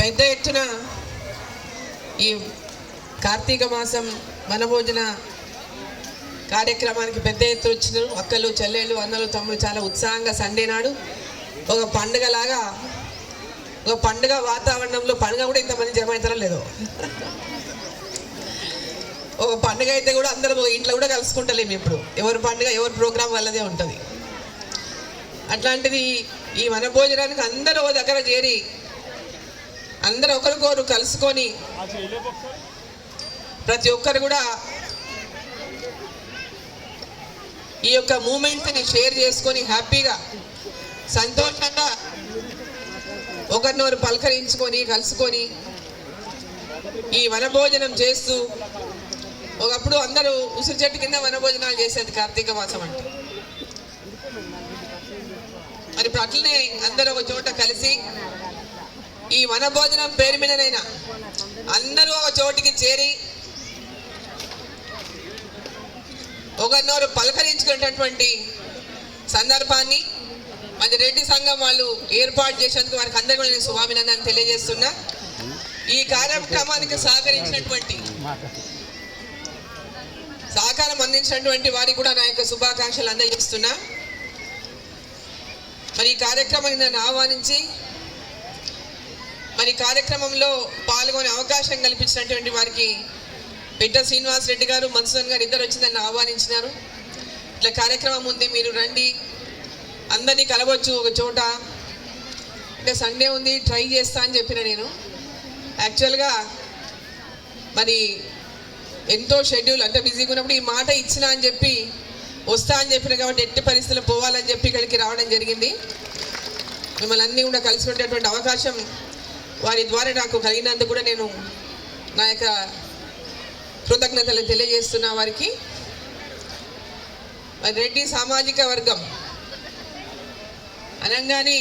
పెద్ద ఎత్తున ఈ కార్తీక మాసం వనభోజన కార్యక్రమానికి పెద్ద ఎత్తున వచ్చినారు అక్కలు చెల్లెళ్ళు అన్నలు తమ్ముడు. చాలా ఉత్సాహంగా సండే నాడు ఒక పండుగలాగా, ఒక పండుగ వాతావరణంలో, పండుగ కూడా ఇంతమంది జమ అవుతారో లేదో, ఒక పండుగ అయితే కూడా అందరూ ఇంట్లో కూడా కలుసుకుంటలేము. ఇప్పుడు ఎవరి పండుగ ఎవరి ప్రోగ్రాం వాళ్ళదే ఉంటుంది. అట్లాంటిది ఈ వనభోజనానికి అందరూ ఓ దగ్గర చేరి అందరూ ఒకరికొకరు కలుసుకొని ప్రతి ఒక్కరు కూడా ఈ యొక్క మూమెంట్ని షేర్ చేసుకొని హ్యాపీగా సంతోషంగా ఒకరినొకరు పలకరించుకొని కలుసుకొని ఈ వనభోజనం చేస్తూ, ఒకప్పుడు అందరూ ఉసిరి చెట్టు కింద వనభోజనాలు చేసేది కార్తీక మాసం అంటే. మరి ఇప్పుడు అట్లనే అందరూ ఒక చోట కలిసి ఈ వనభోజనం పేరు మీదనైనా అందరూ ఒక చోటికి చేరి ఒకరినొకరు పలకరించుకునేటటువంటి సందర్భాన్ని మరి రెడ్డి సంఘం వాళ్ళు ఏర్పాటు చేసేందుకు వారికి అందరికీ నేను శుభాభినందనలు తెలియజేస్తున్నా. ఈ కార్యక్రమానికి సహకారం అందించినటువంటి వారికి కూడా నా యొక్క శుభాకాంక్షలు అందజేస్తున్నా. మరి ఈ కార్యక్రమాన్ని నన్ను ఆహ్వానించి మరి కార్యక్రమంలో పాల్గొనే అవకాశం కల్పించినటువంటి వారికి పిట్ట శ్రీనివాస్ రెడ్డి గారు, మన్సూన్ గారు ఇద్దరు వచ్చి నన్ను ఆహ్వానించినారు. ఇట్లా కార్యక్రమం ఉంది, మీరు రండి, అందరినీ కలవచ్చు ఒక చోట. అంటే సండే ఉంది, ట్రై చేస్తా అని చెప్పిన నేను. యాక్చువల్గా మరి ఎంతో షెడ్యూల్ అంటే బిజీగా ఉన్నప్పుడు ఈ మాట ఇచ్చిన అని చెప్పి వస్తా అని చెప్పిన కాబట్టి ఎట్టి పరిస్థితుల్లో పోవాలని చెప్పి ఇక్కడికి రావడం జరిగింది. మిమ్మల్ని అన్నీ కూడా కలిసినటువంటి అవకాశం వారి ద్వారా నాకు కలిగినందుకు కూడా నేను నా యొక్క కృతజ్ఞతలు తెలియజేస్తున్నా వారికి. మరి రెడ్డి సామాజిక వర్గం అనగానే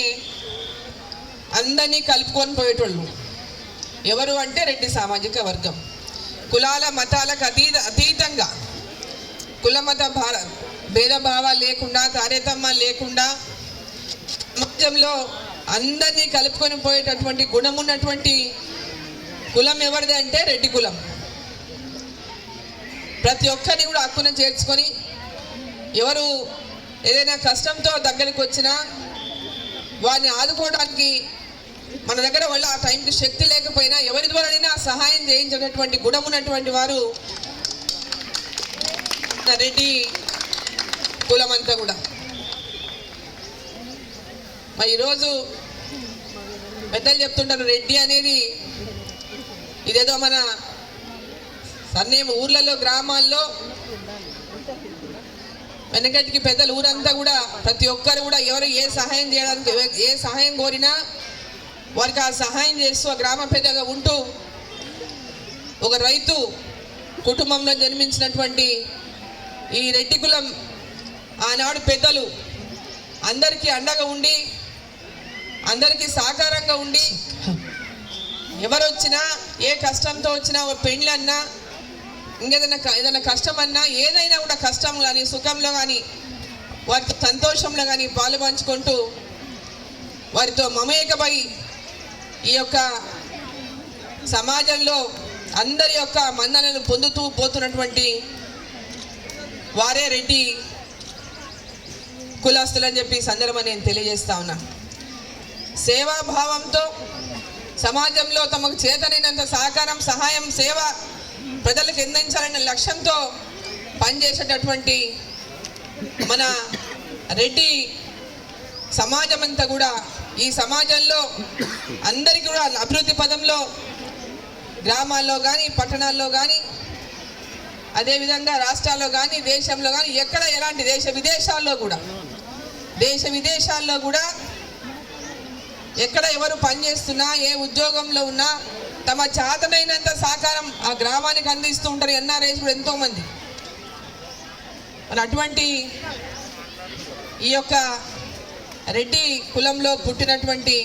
అందరినీ కలుపుకొని పోయేటోళ్ళు ఎవరు అంటే రెడ్డి సామాజిక వర్గం. కులాల మతాలకు అతీతంగా కుల మత భేదభావాలు లేకుండా, తారతమ్యాలు లేకుండా సమాజంలో అందరినీ కలుపుకొని పోయేటటువంటి గుణం ఉన్నటువంటి కులం ఎవరిది అంటే రెడ్డి కులం. ప్రతి ఒక్కరిని కూడా హక్కున చేర్చుకొని ఎవరు ఏదైనా కష్టంతో దగ్గరికి వచ్చినా వారిని ఆదుకోవడానికి మన దగ్గర వల్ల ఆ టైంకి శక్తి లేకపోయినా ఎవరి ద్వారానైనా సహాయం చేయించేటటువంటి గుణం ఉన్నటువంటి వారు రెడ్డి కులం అంతా కూడా. మరి ఈరోజు పెద్దలు చెప్తుంటారు రెడ్డి అనేది ఇదేదో మన సన్నేమ ఊర్లలో గ్రామాల్లో వెనకటికి పెద్దలు ఊరంతా కూడా ప్రతి ఒక్కరు కూడా ఎవరు ఏ సహాయం చేయడానికి ఏ సహాయం కోరినా వారికి ఆ సహాయం చేస్తూ ఆ గ్రామ పెద్దగా ఉంటూ ఒక రైతు కుటుంబంలో జన్మించినటువంటి ఈ రెడ్డి కులం ఆనాడు పెద్దలు అందరికీ అండగా ఉండి అందరికీ సహకారంగా ఉండి ఎవరు వచ్చినా ఏ కష్టంతో వచ్చినా పెళ్ళన్నా ఏదైనా కష్టం అన్నా ఏదైనా కూడా కష్టం కానీ సుఖంలో కానీ వారితో సంతోషంలో కానీ పాలు పంచుకుంటూ వారితో మమేకమై ఈ యొక్క సమాజంలో అందరి యొక్క మన్ననలను పొందుతూ పోతున్నటువంటి వారే రెడ్డి కులస్తులని చెప్పి సందర్భం నేను తెలియజేస్తా ఉన్నా. సేవాభావంతో సమాజంలో తమకు చేతనైనంత సహకారం, సహాయం, సేవ ప్రజలకు అందించాలనే లక్ష్యంతో పనిచేసేటటువంటి మన రెడ్డి సమాజం అంతా కూడా ఈ సమాజంలో అందరికీ కూడా అభివృద్ధి పదంలో గ్రామాల్లో కానీ పట్టణాల్లో కానీ అదేవిధంగా రాష్ట్రాల్లో కానీ దేశంలో కానీ ఎక్కడ ఎలాంటి దేశ విదేశాల్లో కూడా ఎక్కడ ఎవరు పనిచేస్తున్నా ఏ ఉద్యోగంలో ఉన్నా తమ చేతనైనంత సహకారం ఆ గ్రామానికి అందిస్తూ ఉంటారు ఎన్ఆర్ఐస్ కూడా ఎంతోమంది. మరి అటువంటి ఈ యొక్క రెడ్డి కులంలో పుట్టినటువంటి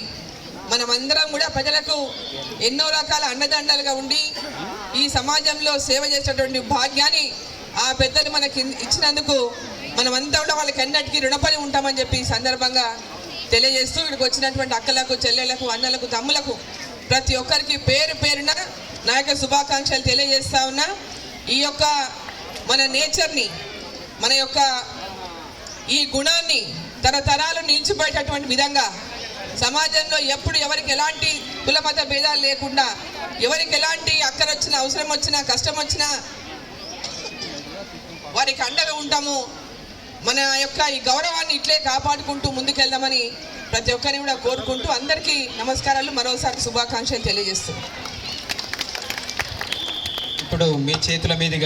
మనమందరం కూడా ప్రజలకు ఎన్నో రకాల అండదండలుగా ఉండి ఈ సమాజంలో సేవ చేసేటువంటి భాగ్యాన్ని ఆ పెద్దలు మనకి ఇచ్చినందుకు మనమంతా కూడా వాళ్ళకి ఎన్నటికీ రుణపడి ఉంటామని చెప్పి ఈ సందర్భంగా తెలియజేస్తూ ఇక్కడికి వచ్చినటువంటి అక్కలకు, చెల్లెళ్లకు, అన్నలకు, తమ్ములకు ప్రతి ఒక్కరికి పేరు పేరున నా యొక్క శుభాకాంక్షలు తెలియజేస్తా ఉన్నా. ఈ యొక్క మన నేచర్ని, మన యొక్క ఈ గుణాన్ని తరతరాలు నిలిచిపోయేటటువంటి విధంగా సమాజంలో ఎప్పుడు ఎవరికి ఎలాంటి కులమత భేదాలు లేకుండా, ఎవరికి ఎలాంటి అక్కర వచ్చినా, అవసరం వచ్చినా, కష్టం వచ్చినా వారికి అండగా ఉంటాము. మన యొక్క ఈ గౌరవాన్ని ఇట్లే కాపాడుకుంటూ ముందుకెళ్దామని ప్రతి ఒక్కరిని కూడా కోరుకుంటూ అందరికీ నమస్కారాలు, మరోసారి శుభాకాంక్షలు తెలియజేస్తున్నాను. ఇప్పుడు మీ చేతుల మీదుగా